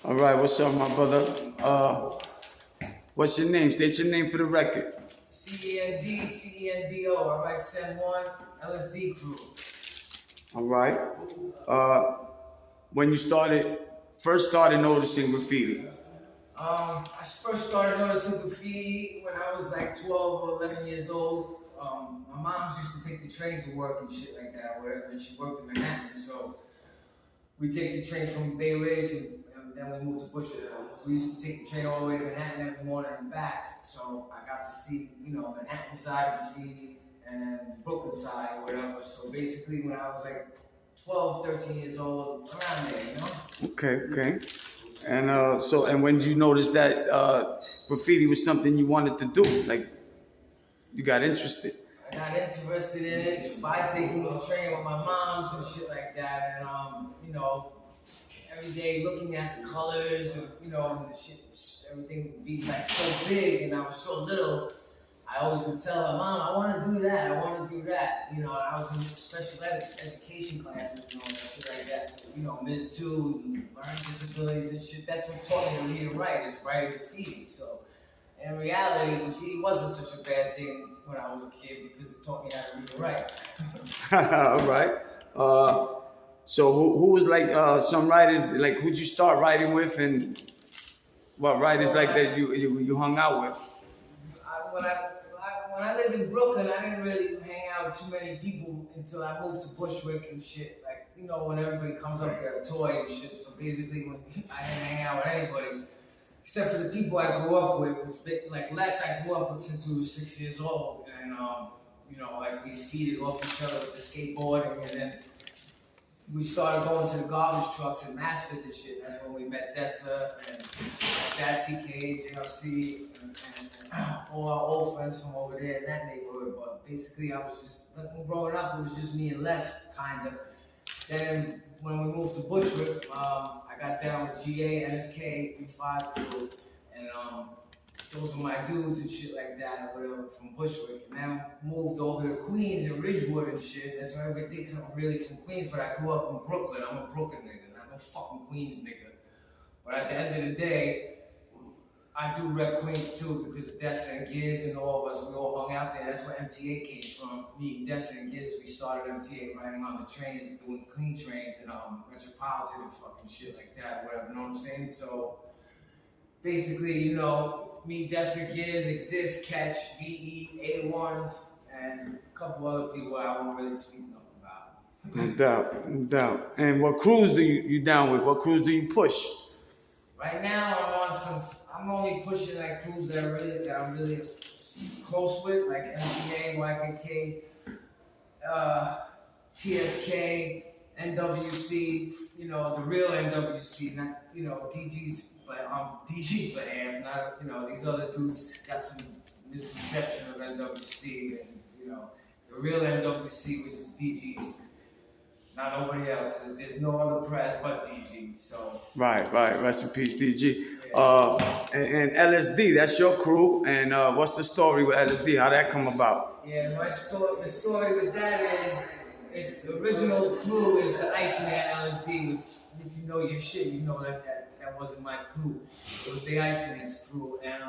All right, what's up, my brother? What's your name? State your name for the record. Cend, all right, Cend 1, LSD crew. All right. When you first started noticing graffiti? I first started noticing graffiti when I was like 12 or 11 years old. My mom used to take the train to work and shit like that, whatever, and she worked in Manhattan, so we take the train from Bay Ridge and then we moved to Bushwick. We used to take the train all the way to Manhattan every morning and back, so I got to see, Manhattan side of graffiti and then Brooklyn side or whatever. So basically when I was like 12, 13 years old, around there, Okay. And when did you notice that graffiti was something you wanted to do? Like, you got interested? I got interested in it by taking the train with my moms and shit like that, and every day looking at the colors and and the shit, everything would be like so big, and I was so little. I always would tell her, Mom, I want to do that. I want to do that. I was in special education classes and all that shit like that. So, Ms. 2, learning disabilities and shit. That's what taught me to read and write, is writing graffiti. So, in reality, graffiti wasn't such a bad thing when I was a kid because it taught me how to read and write. All right. So who was like some writers, like who'd you start writing with, and what writers like that you hung out with? When I lived in Brooklyn, I didn't really hang out with too many people until I moved to Bushwick and shit. Like, when everybody comes up with a toy and shit. So basically, when I didn't hang out with anybody, except for the people I grew up with, which like Les I grew up with since we were 6 years old. And, like we feeded off each other with the skateboarding, and then we started going to the garbage trucks and Maspeth and shit. That's when we met Dessa and that TK, JLC, and all our old friends from over there in that neighborhood. But basically, I was just, growing up, it was just me and Les, kind of. Then when we moved to Bushwick, I got down with GA, NSK, U5 crew, and those were my dudes and shit like that, or whatever, from Bushwick. And then moved over to Queens and Ridgewood and shit. That's where everybody thinks I'm really from Queens, but I grew up in Brooklyn. I'm a Brooklyn nigga, not no fucking Queens nigga. But at the end of the day, I do rep Queens too, because Dessa and Giz and all of us, we all hung out there. That's where MTA came from. Me and Dessa and Giz, we started MTA riding on the trains, doing clean trains and Metropolitan and fucking shit like that, whatever, you know what I'm saying? So basically, me, Dessa, Giz, Exist, Catch, VE, A1s, and a couple other people I won't really speak enough about. No doubt. And what crews do you down with? What crews do you push? Right now, I'm only pushing like crews that I'm really close with, like MTA, YKK, TFK, NWC, the real NWC, not, DG's, but DG's behalf, not, these other dudes got some misconception of NWC, and, the real NWC, which is DG's, not nobody else's. There's no other press but DG, so. Right. Rest in peace, DG. Yeah. And LSD, that's your crew, and what's the story with LSD? How'd that come about? Yeah, the story with that is, it's the original crew is the Iceman LSD, which if you know your shit, you know that wasn't my crew. It was the Iceman's crew, and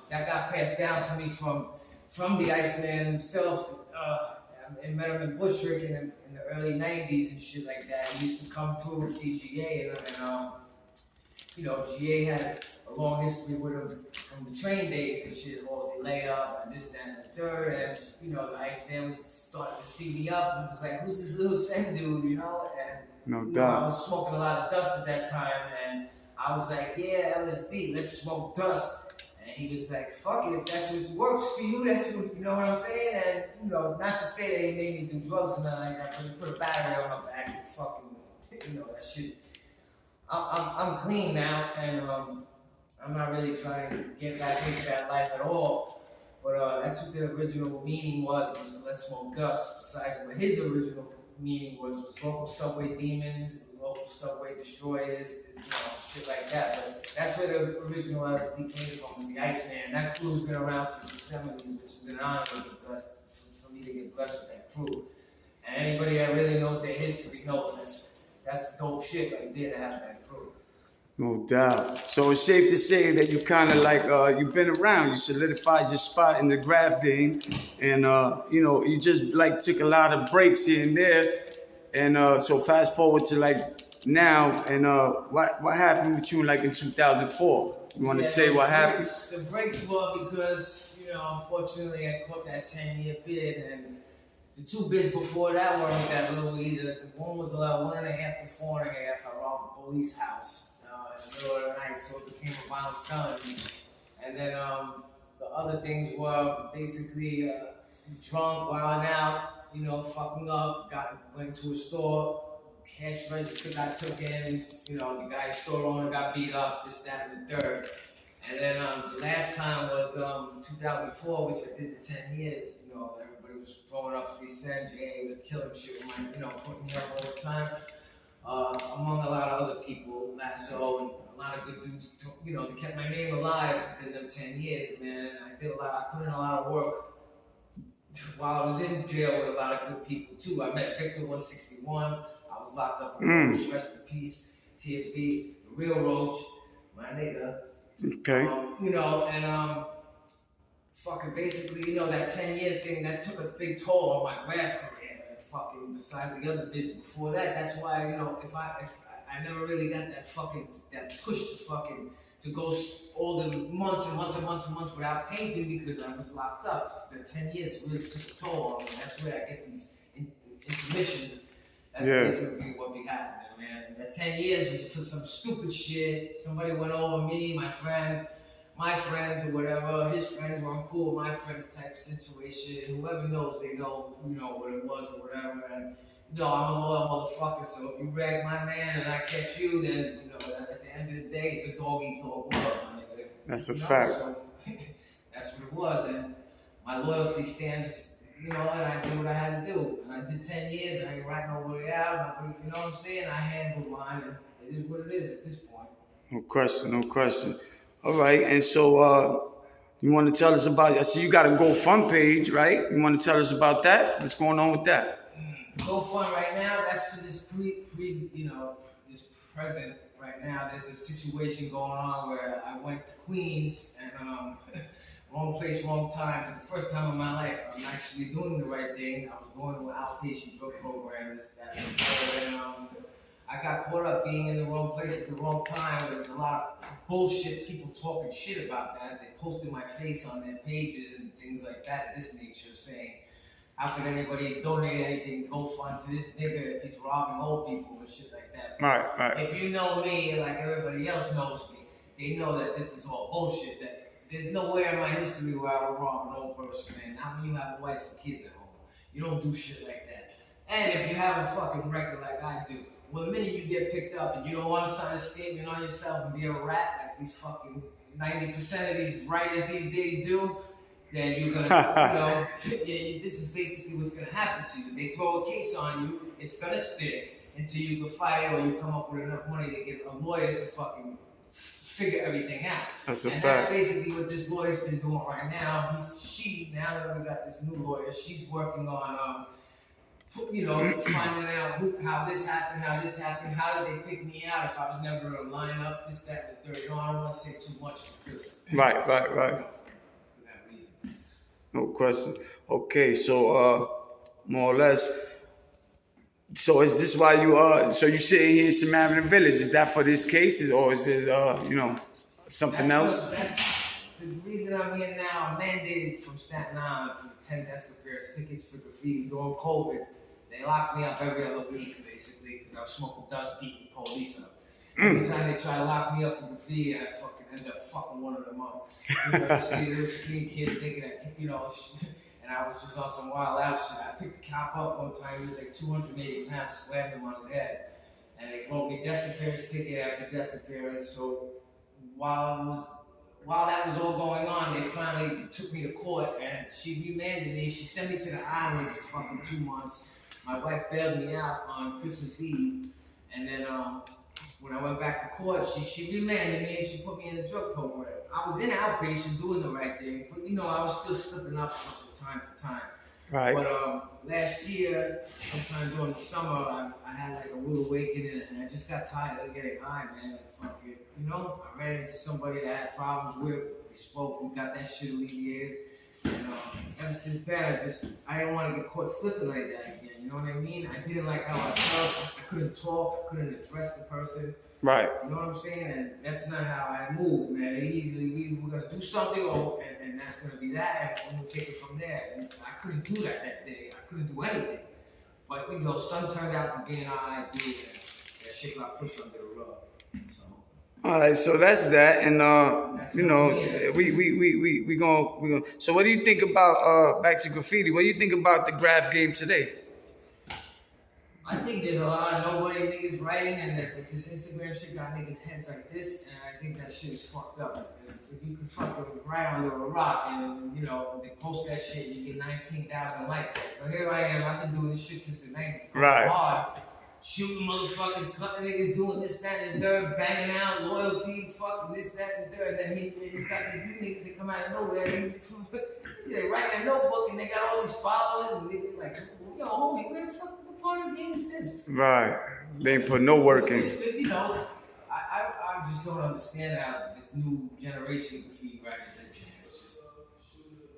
that got passed down to me from the Iceman himself. I met him in Bushwick in the early 90s and shit like that. He used to come through and see GA, and GA had a long history with him from the train days and shit, Halsey layup and this, that, and the third, and the Iceman was starting to see me up and was like, who's this little Cend dude, and no doubt. I was smoking a lot of dust at that time, and I was like, yeah, LSD, let's smoke dust. And he was like, fuck it, if that's what works for you, that's what, you know what I'm saying? And, not to say that he made me do drugs or nothing like that, but he put a battery on my back and fucking, that shit. I'm clean now, and I'm not really trying to get back into that life at all. But that's what the original meaning was let's smoke dust. Besides what his original meaning was local subway demons, local subway destroyers, shit like that. But that's where the original LSD came from, was the Iceman. That crew's been around since the 70s, which is an honor to get blessed, for me to get blessed with that crew. And anybody that really knows their history knows that's dope shit right there to have that crew. No doubt. So it's safe to say that you kind of like you've been around. You solidified your spot in the graph game, and you know you just like took a lot of breaks here and there. And so fast forward to like now, and what happened with you like in 2004? You want to Yeah, say what happened? the breaks were because, unfortunately I caught that 10-year bid, and the two bids before that weren't that little either. One was about 1.5 to 4.5. I robbed a police house in the middle of the night, so it became a violent felony. And then the other things were basically drunk, wilding out, fucking up. Went to a store, cash register got taken. The guy's store owner got beat up. This, that, and the third. And then the last time was 2004, which I did the 10 years. Everybody was throwing up free Cend. He was killing shit with my, putting me up all the time. Among a lot of other people, Lasso, and a lot of good dudes, they kept my name alive within them 10 years, man. And I put in a lot of work while I was in jail with a lot of good people too. I met Victor 161. I was locked up in Roach, rest in peace, TFB, the real Roach, my nigga. Okay. Fucking basically, that 10-year thing, that took a big toll on my graph career. And fucking besides the other bids before that, that's why, if I never really got that push to go all the months and months and months and months without painting because I was locked up. The 10 years really took a toll on me. That's where I get these intermissions. That's basically what be happening, man. And that 10 years was for some stupid shit. Somebody went over me, my friends or whatever. His friends were uncool with my friends type situation. Whoever knows, they know, what it was or whatever. And, I'm a loyal motherfucker, so if you rag my man and I catch you, then, at the end of the day, it's a dog-eat-dog world, my nigga. That's a fact. So, that's what it was. And my loyalty stands, and I did what I had to do. And I did 10 years, and I ain't rat nobody out. You know what I'm saying? I handled mine, and it is what it is at this point. No question. All right, and so you want to tell us about? I see you got a GoFund page, right? You want to tell us about that? What's going on with that? GoFund right now. That's for this this present right now. There's a situation going on where I went to Queens and wrong place, wrong time. For the first time in my life, I'm actually doing the right thing. I was going to an outpatient drug program, and I got caught up being in the wrong place at the wrong time. There was a lot of bullshit, people talking shit about that. They posted my face on their pages and things like that, this nature, saying, how could anybody donate anything, go fund to this nigga if he's robbing old people and shit like that? Right. If you know me, like everybody else knows me, they know that this is all bullshit. That there's nowhere in my history where I would rob an old person, man. Not when you have a wife and kids at home. You don't do shit like that. And if you have a fucking record like I do, well, the minute you get picked up and you don't want to sign a statement on yourself and be a rat like these fucking 90% of these writers these days do, then you're gonna, this is basically what's gonna happen to you. They throw a case on you, it's gonna stick until you can fight it or you come up with enough money to get a lawyer to fucking figure everything out. That's a fact. That's basically what this lawyer's been doing right now. Now that we got this new lawyer, she's working on, finding out how this happened, how did they pick me out if I was never in a lineup, this, that, and the third. I don't want to say too much because. Right. No question. Okay, so more or less. So is this why you so you sitting here in Samaritan Village? Is that for this case, or is this something else? That's the reason I'm here now. I'm mandated from Staten Island for 10 desk repairs, tickets for graffiti during COVID. They locked me up every other week, basically, because I was smoking dust, beating police up. Every time they try to lock me up for graffiti, I fucking end up fucking one of them up. See a little skinny kid thinking that, and I was just on some wild out shit. I picked the cop up one time, he was like 280 pounds, slammed him on his head. And they wrote me desk appearance ticket after desk appearance. So while that was all going on, they finally took me to court and she remanded me. She sent me to the island for fucking 2 months. My wife bailed me out on Christmas Eve. And then when I went back to court, she remanded me and she put me in the drug program. I was in outpatient doing the right thing, but I was still slipping up from time to time. Right. But last year, sometime during the summer, I had like a rude awakening, and I just got tired of getting high, man. Like, fuck it, you know. I ran into somebody that I had problems with. We spoke. We got that shit alleviated. And ever since then, I didn't want to get caught slipping like that again. You know what I mean? I didn't like how I felt. I couldn't talk. I couldn't address the person. Right. You know what I'm saying? And that's not how I move, man. We're gonna do something, and that's gonna be that, and we'll take it from there. And I couldn't do that day. I couldn't do anything. But you know, sun turned out to be an ideal, and that shit got pushed under the rug. So. All right, so that's that, and That's you know, it. we gonna. So, what do you think about back to graffiti? What do you think about the graph game today? I think there's a lot of nobody niggas writing, and that this Instagram shit got niggas heads like this, and I think that shit is fucked up, because if you can fucking write under a rock and, you know, they post that shit and you get 19,000 likes. But here I am, I've been doing this shit since the 90s. Right. Hard. Shooting motherfuckers, cutting niggas, doing this, that, and the third, banging out, loyalty, fucking this, that, and the third. And then he got these new niggas that come out of nowhere. They write in a notebook and they got all these followers, and they like, yo, homie, where the fuck? Part of the game is this. Right. They ain't put no work in. You know, I just don't understand how this new generation of graffiti writers is just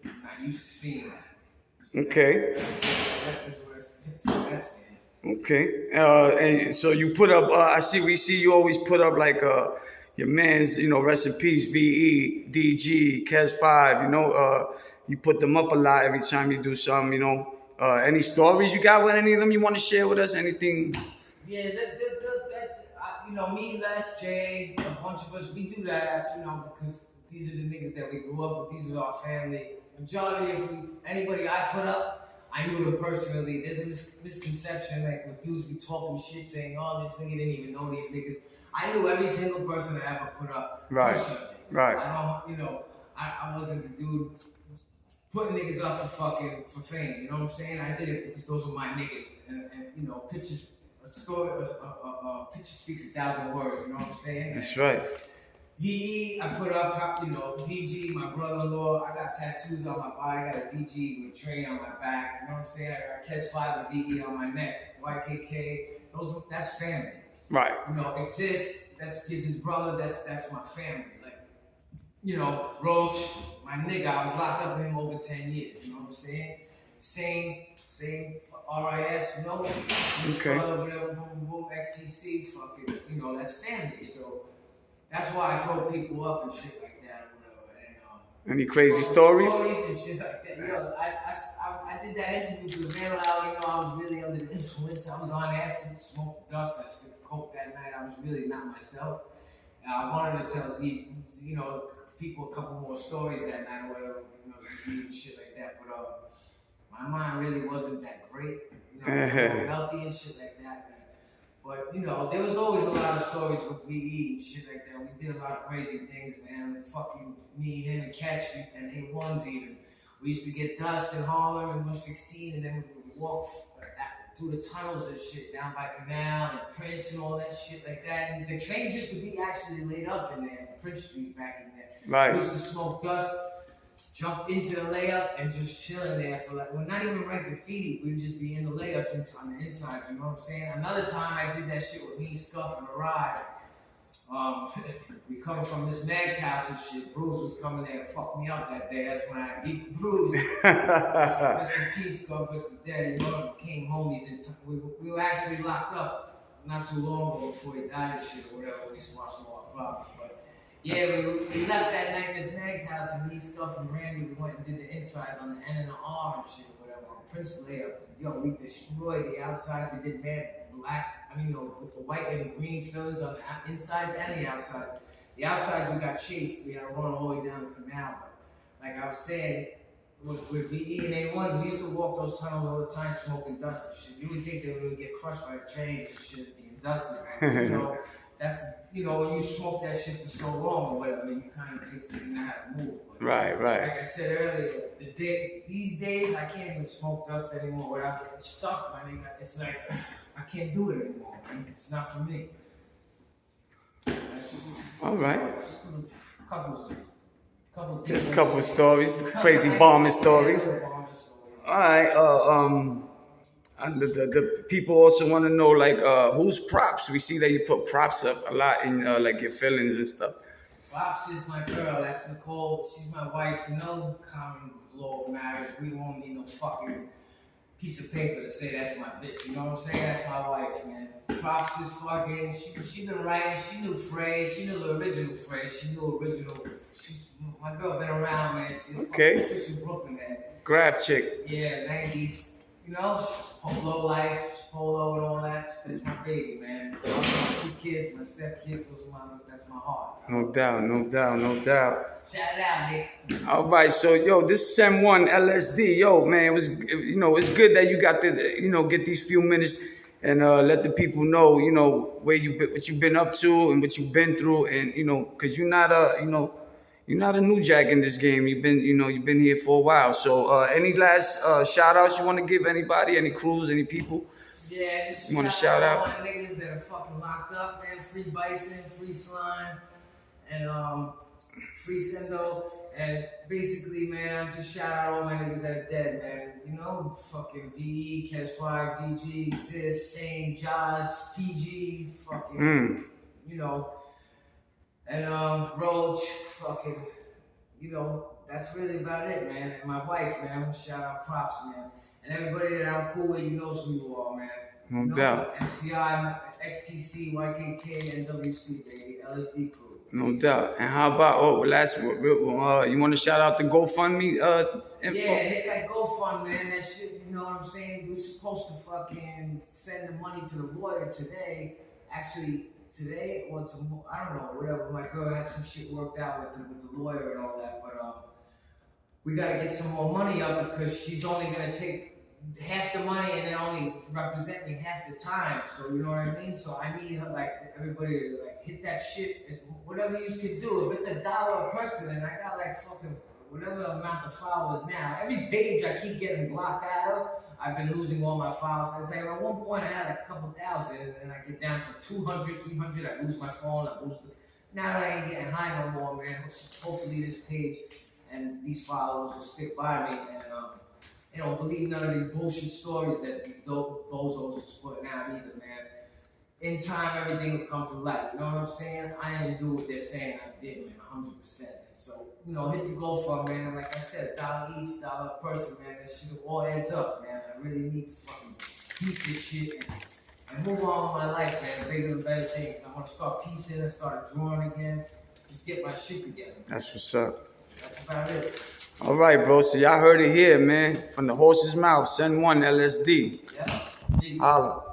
not used to seeing that. Okay. That's where that stands. Okay. And so you put up. We see you always put up like your man's. You know, rest in peace, VE, DG, Kes 5. You know, you put them up a lot every time you do something. You know. Any stories you got with any of them you want to share with us? Anything? Yeah, you know, me, Les, Jay, a bunch of us, we do that, you know, because these are the niggas that we grew up with. These are our family. Majority of anybody I put up, I knew them personally. There's a misconception that when dudes be talking shit, saying, "Oh, this nigga didn't even know these niggas." I knew every single person I ever put up personally. Right. I don't, you know, I wasn't the dude putting niggas up for fame, you know what I'm saying? I did it because those were my niggas, and you know, a picture speaks 1,000 words, you know what I'm saying? That's right. VE, I put up, you know, DG, my brother-in-law, I got tattoos on my body, I got a DG with a train on my back, you know what I'm saying? I got Kes 5 with VE on my neck, YKK, that's family. Right. You know, Exist, that's his brother, that's my family. Like, you know, Roach, my nigga, I was locked up with him over 10 years, you know what I'm saying? Same RIS, you know? Okay. Whatever, boom, boom, XTC, fucking, you know, that's family. So that's why I told people up and shit like that or whatever. And, any crazy stories? Stories and shit like that. Yo, I did that interview with Van Lau, you know, I was really under the influence. I was on acid, smoked dust, I slipped coke that night. I was really not myself. I wanted to tell Z, you know, people a couple more stories that night or whatever, you know, and shit like that. But my mind really wasn't that great, you know, healthy and shit like that. But you know, there was always a lot of stories with VE and shit like that. We did a lot of crazy things, man. Like fucking me, him, and Catch and A1s even. We used to get dust in Harlem and 116, and then we would walk through the tunnels and shit down by Canal and Prince and all that shit like that. And the trains used to be actually laid up in there, Prince Street back in there. Right. We used to smoke dust, jump into the layup, and just chill in there for like, well, not even write graffiti. We'd just be in the layups on the inside, you know what I'm saying? Another time I did that shit with me, Scuff, and a ride. We coming from this Mag's house and shit. Bruce was coming there and fucked me up that day. That's when I beat Bruce. Rest in peace, Scuff, rest in dead. You know, became homies. And we were actually locked up not too long ago before he died and shit or whatever. We squashed all our problems. But yeah, we left that night in this Mag's house, and me, Scuff, and Randy, we went and did the insides on the N and the R and shit or whatever. On Prince layup. Yo, we destroyed the outside. We did the white and green fillings on the insides and the outside. The outsides we got chased. We had to run all the way down the canal. But like I was saying, with VE and A1s, we used to walk those tunnels all the time, smoking dust and shit. You would think they would get crushed by trains and shit, being dusted. Right? You know, when you smoke that shit for so long or whatever, you kind of basically know how to move. But right. Like I said earlier, these days I can't even smoke dust anymore without getting stuck. I mean, it's like I can't do it anymore. Man. It's not for me. All right. Just a couple of stories, crazy bombing stories. All right. And the people also want to know like who's props. We see that you put props up a lot in like your feelings and stuff. Pops is my girl. That's Nicole. She's my wife. You know, common law of marriage. We won't need no fucking piece of paper to say that's my bitch. You know what I'm saying? That's my wife, man. Props is fucking. She been writing. She knew phrase. She knew the original phrase. She knew original. My girl been around, man. She's Okay. official Brooklyn, man. Graph chick. Yeah, 90s. You know, polo life, polo and all that. That's my baby, man. I got 2 kids, my step kids. That's my heart. No doubt, no doubt, no doubt. Shout out, Nick. All right, so yo, this Cend 1 LSD, yo, man, it was, you know, it's good that you got to, you know, get these few minutes and let the people know, you know, where you been, what you've been up to and what you've been through, and you know, cause you're not a, you know, you're not a new jack in this game. You've been, you know, you've been here for a while. So, any last shout outs you want to give anybody, any crews, any people? Yeah, just you want to shout out? All my niggas that are fucking locked up, man. Free Bison, free Slime, and free Cendo. And basically, man, I'm just shout out all my niggas that are dead, man. You know, fucking VE, Catch 5, DG, Exist, Sane, Jaws, PG, fucking, you know, and Roach, fucking, you know, that's really about it, man. And my wife, man, I'm gonna shout out Props, man. And everybody that I'm cool with, you knows who you are, man. No doubt. MCI, XTC, YKK, NWC, baby, LSD crew. No doubt. And how about you want to shout out the GoFundMe info? Yeah, hit that GoFund, man. That shit, you know what I'm saying? We're supposed to fucking send the money to the lawyer today. Actually, today or tomorrow, I don't know, whatever. My girl has some shit worked out with the lawyer and all that, but we gotta get some more money up because she's only gonna take half the money and then only represent me half the time. So you know what I mean? So I need her, like, everybody to like hit that shit. It's whatever you can do. If it's $1 a person and I got like fucking whatever amount of followers now, every page I keep getting blocked out of, I've been losing all my files. I say at one point I had like a couple thousand and then I get down to 200, 300. I lose my phone. I lose now that I ain't getting high no more, man. Hopefully this page and these followers will stick by me and you know, believe none of these bullshit stories that these dope bozos are putting out either, man. In time, everything will come to light. You know what I'm saying? I didn't do what they're saying I did, man, 100%. So, you know, hit the GoFund, man. Like I said, $1 each, $1 a person, man. That shit all adds up, man. I really need to fucking beat this shit and move on with my life, man. Bigger and better things. I want to start piecing and start drawing again. Just get my shit together. That's what's up. That's about it. All right, bro. So y'all heard it here, man. From the horse's mouth, Cend 1 LSD. Yeah. Peace. Holla.